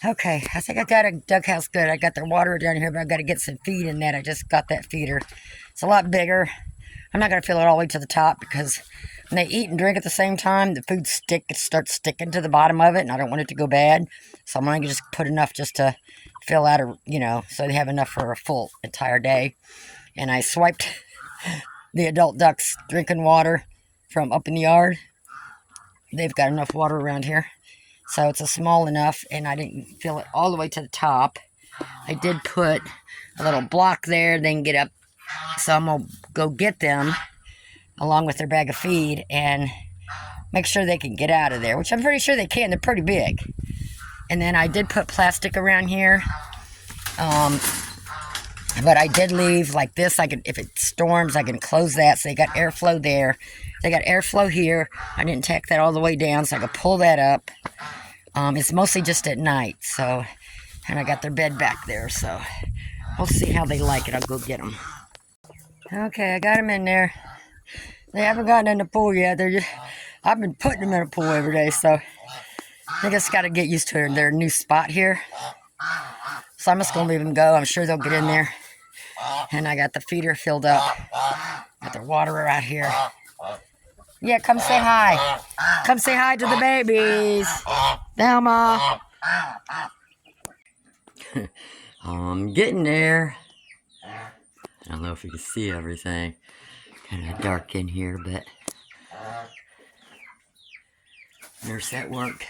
Okay, I think I got a duck house good. I got their water down here, but I got to get some feed in that. I just got that feeder. It's a lot bigger. I'm not going to fill it all the way to the top because when they eat and drink at the same time, the food starts sticking to the bottom of it, and I don't want it to go bad. So I'm going to just put enough just to fill out, so they have enough for a full entire day. And I swiped the adult ducks drinking water from up in the yard. They've got enough water around here. So it's a small enough, and I didn't fill it all the way to the top. I did put a little block there, then get up. So I'm going to go get them along with their bag of feed and make sure they can get out of there, which I'm pretty sure they can. They're pretty big. And then I did put plastic around here. But I did leave like this. If it storms, I can close that so they got airflow there. They got airflow here. I didn't tack that all the way down so I could pull that up. It's mostly just at night, so, and I got their bed back there, so we'll see how they like it. I'll go get them. Okay, I got them in there. They haven't gotten in the pool yet. I've been putting them in a pool every day, so they just got to get used to their new spot here. So I'm just going to leave them go. I'm sure they'll get in there. And I got the feeder filled up. Got their water out here. Yeah, come say hi. Come say hi to the babies. Thelma. I'm getting there. I don't know if you can see everything. Kind of dark in here, but there's that work.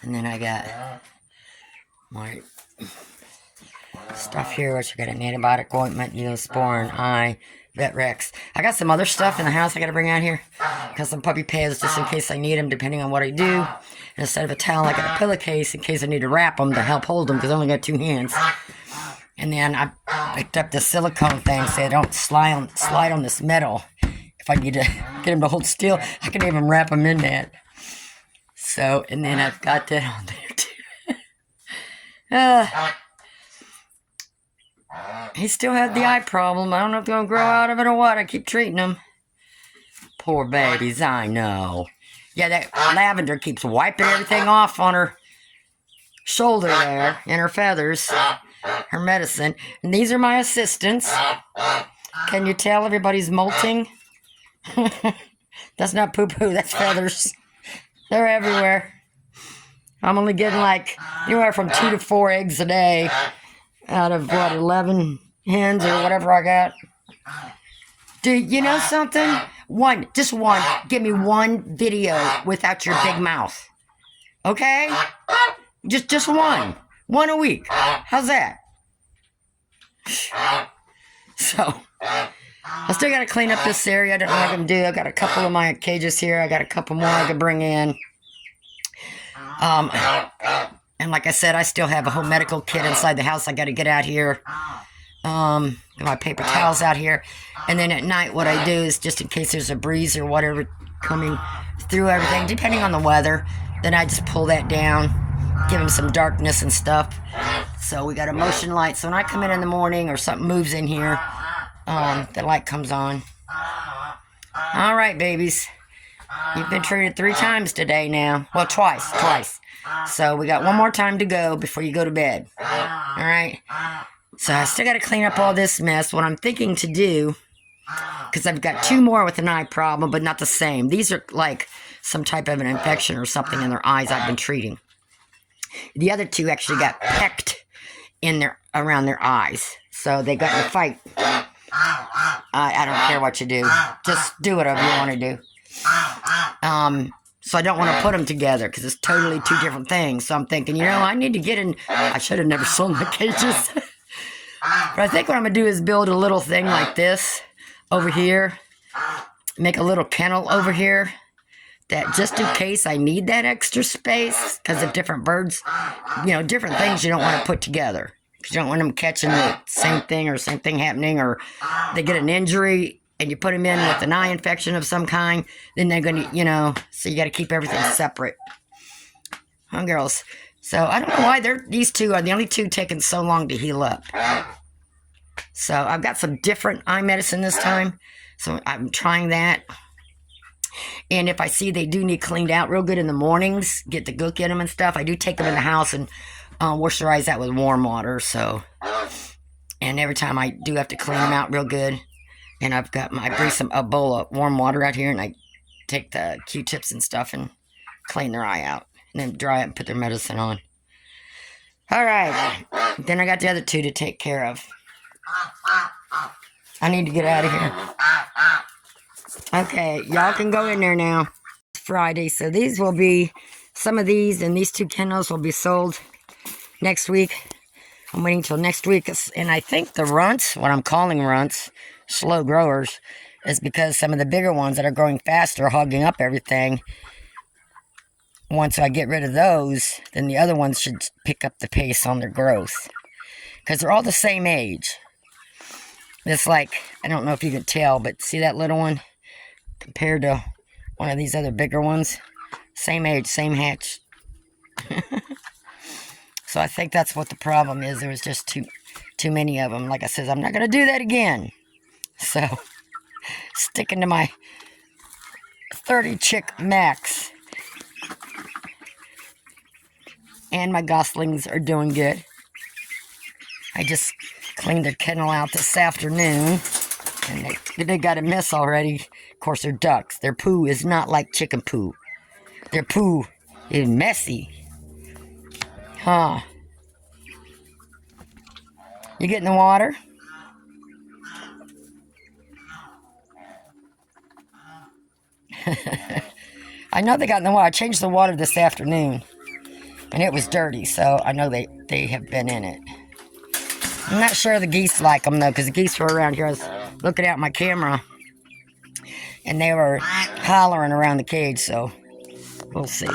And then I got my stuff here, which I got an antibiotic ointment, Neosporin, eye, Vet Rex. I got some other stuff in the house I got to bring out here. Got some puppy pads just in case I need them, depending on what I do. And instead of a towel, I got a pillowcase in case I need to wrap them to help hold them because I only got 2 hands. And then I picked up the silicone thing so they don't slide on this metal. If I need to get them to hold still, I can even wrap them in that. So, and then I've got that on there too. He still had the eye problem. I don't know if they're going to grow out of it or what. I keep treating them. Poor babies, I know. Yeah, that lavender keeps wiping everything off on her shoulder there and her feathers, her medicine. And these are my assistants. Can you tell everybody's molting? That's not poo-poo, that's feathers. They're everywhere. I'm only getting like anywhere from 2 to 4 eggs a day out of, 11 hens or whatever I got. Dude, you know something? Just one. Give me one video without your big mouth. Okay? Just one. One a week. How's that? So, I still got to clean up this area. I don't know what I'm going to do. I got a couple of my cages here. I got a couple more I could bring in. And like I said, I still have a whole medical kit inside the house I got to get out here. My paper towels out here. And then at night, what I do is just in case there's a breeze or whatever coming through everything, depending on the weather, then I just pull that down, give them some darkness and stuff. So we got a motion light. So when I come in the morning or something moves in here, the light comes on. All right, babies. You've been treated 3 times today now. Well, twice. So we got one more time to go before you go to bed. All right. So I still got to clean up all this mess. What I'm thinking to do, because I've got 2 more with an eye problem, but not the same. These are like some type of an infection or something in their eyes I've been treating. The other 2 actually got pecked around their eyes. So they got in a fight. I don't care what you do. Just do whatever you want to do. So I don't want to put them together because it's totally 2 different things. So I'm thinking, I need to get in. I should have never sold my cages. But I think what I'm going to do is build a little thing like this over here. Make a little kennel over here. That just in case I need that extra space because of different birds, different things you don't want to put together. Because you don't want them catching the same thing or same thing happening, or they get an injury and you put them in with an eye infection of some kind, then they're going to, so you got to keep everything separate. Huh, girls? So I don't know why these 2 are the only 2 taking so long to heal up. So I've got some different eye medicine this time. So I'm trying that. And if I see they do need cleaned out real good in the mornings, get the gook in them and stuff, I do take them in the house and moisturize that with warm water. So, and every time I do have to clean them out real good. And I bring a bowl of warm water out here, and I take the Q-tips and stuff and clean their eye out. And then dry it and put their medicine on. All right. Then I got the other two to take care of. I need to get out of here. Okay, y'all can go in there now. It's Friday, so these will be, some of these and these 2 kennels will be sold next week. I'm waiting till next week. And I think the runts, what I'm calling runts, slow growers, is because some of the bigger ones that are growing faster are hogging up everything. Once I get rid of those, then the other ones should pick up the pace on their growth. Because they're all the same age. It's like, I don't know if you can tell, but see that little one? Compared to one of these other bigger ones? Same age, same hatch. So I think that's what the problem is. There was just too many of them. Like I said, I'm not going to do that again. So, sticking to my 30 chick max. And my goslings are doing good. I just cleaned their kennel out this afternoon. And they got a mess already. Of course, they're ducks. Their poo is not like chicken poo. Their poo is messy. Huh. You get in the water? I know they got in the water. I changed the water this afternoon. And it was dirty, so I know they have been in it. I'm not sure the geese like them, though, because the geese were around here. I was looking out my camera, and they were hollering around the cage, so we'll see. Do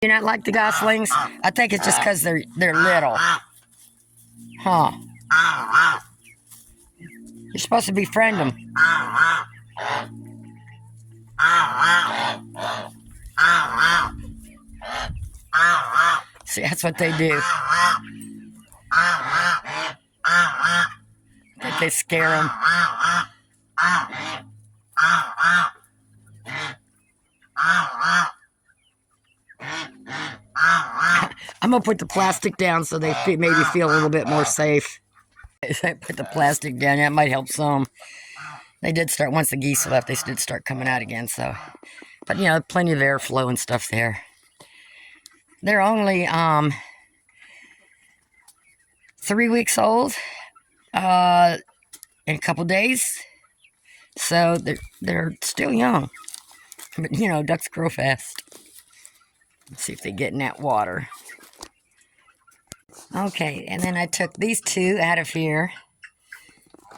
you not like the goslings? I think it's just because they're little. Huh. You're supposed to befriend them. See, that's what they do. I think they scare them. I'm going to put the plastic down so they maybe feel a little bit more safe. If I put the plastic down, that might help some. They did start, once the geese left, they did start coming out again, so. But, you know, plenty of airflow and stuff there. They're only 3 weeks old in a couple days. So they're still young. But, you know, ducks grow fast. Let's see if they get in that water. Okay, and then I took these 2 out of here.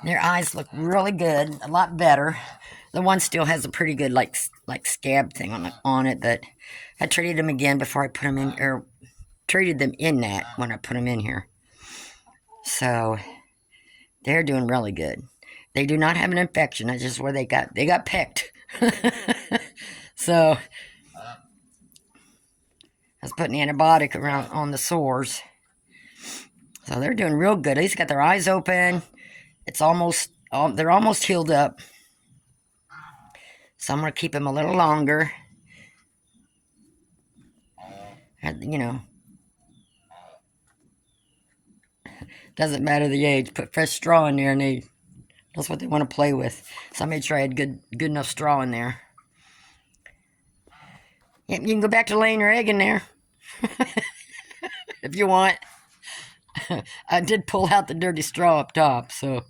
Their eyes look really good, a lot better. The one still has a pretty good like scab thing on it, but I treated them again before I put them in, or treated them in that when I put them in here. So they're doing really good. They do not have an infection. That's just where they got picked. So I was putting antibiotic around on the sores. So they're doing real good. At least got their eyes open. It's almost, they're almost healed up. So I'm going to keep them a little longer. And, you know, doesn't matter the age. Put fresh straw in there, and that's what they want to play with. So I made sure I had good enough straw in there. Yep, you can go back to laying your egg in there. If you want. I did pull out the dirty straw up top, so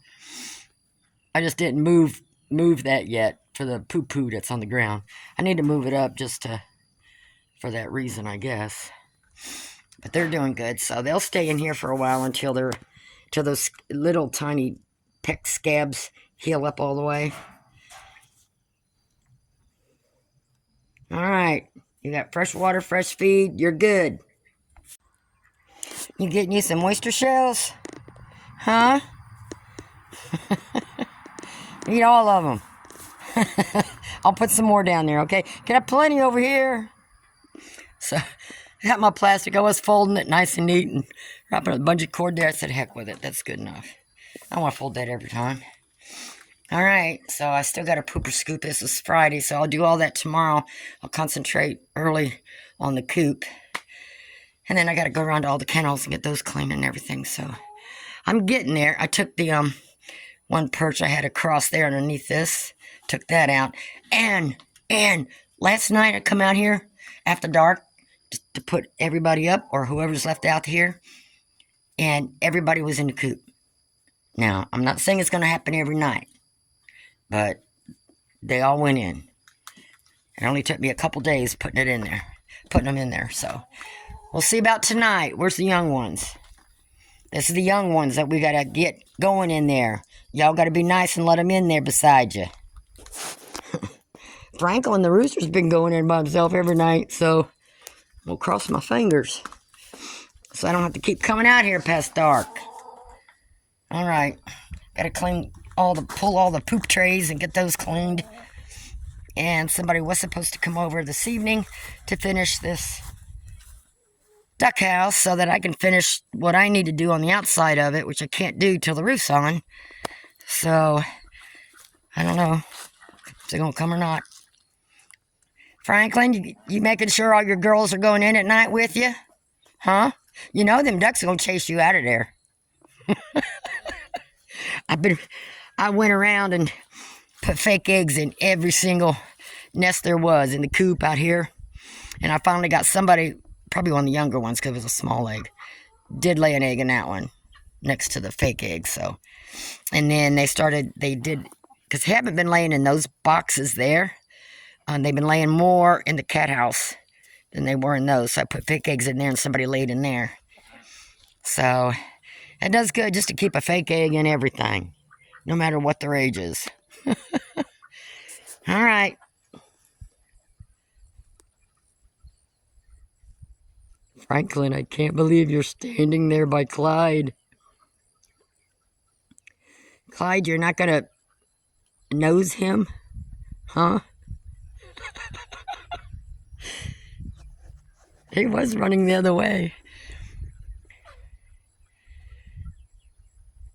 I just didn't move that yet for the poo-poo that's on the ground. I need to move it up just for that reason, I guess. But they're doing good, so they'll stay in here for a while until those little tiny peck scabs heal up all the way. All right, you got fresh water, fresh feed, you're good. You getting you some oyster shells? Huh? Eat all of them. I'll put some more down there, okay? Can I have plenty over here? So, I got my plastic. I was folding it nice and neat and wrapping a bunch of cord there. I said, heck with it. That's good enough. I don't want to fold that every time. All right, so I still got a pooper scoop. This is Friday, so I'll do all that tomorrow. I'll concentrate early on the coop. And then I got to go around to all the kennels and get those clean and everything. So I'm getting there. I took the one perch I had across there underneath this. Took that out. And last night I come out here after dark just to put everybody up or whoever's left out here. And everybody was in the coop. Now, I'm not saying it's going to happen every night. But they all went in. It only took me a couple days putting them in there. So we'll see about tonight. Where's the young ones? This is the young ones that we got to get going in there. Y'all got to be nice and let them in there beside you. Franklin, the rooster's been going in by himself every night, so we'll cross my fingers. So I don't have to keep coming out here past dark. All right. Got to pull all the poop trays and get those cleaned. And somebody was supposed to come over this evening to finish this duck house so that I can finish what I need to do on the outside of it, which I can't do till the roof's on. So, I don't know if they're going to come or not. Franklin, you making sure all your girls are going in at night with you? Huh? You know them ducks are going to chase you out of there. I went around and put fake eggs in every single nest there was in the coop out here. And I finally got somebody, probably one of the younger ones because it was a small egg, did lay an egg in that one next to the fake egg. So, and then they did, because they haven't been laying in those boxes there. They've been laying more in the cat house than they were in those. So I put fake eggs in there and somebody laid in there. So it does good just to keep a fake egg in everything, no matter what their age is. All right. Franklin, I can't believe you're standing there by Clyde. Clyde, you're not going to nose him? Huh? He was running the other way.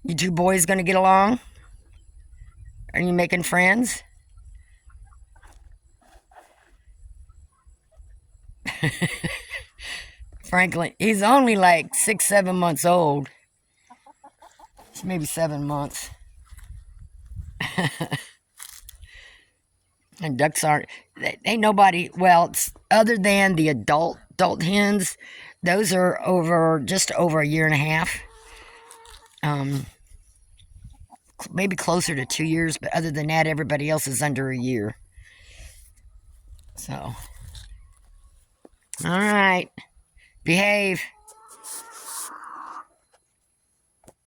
You two boys going to get along? Are you making friends? Franklin, he's only like 6-7 months old. Maybe 7 months. And ducks aren't, ain't nobody, well, other than the adult hens, those are just over a year and a half. Maybe closer to 2 years, but other than that, everybody else is under a year. So, all right, behave.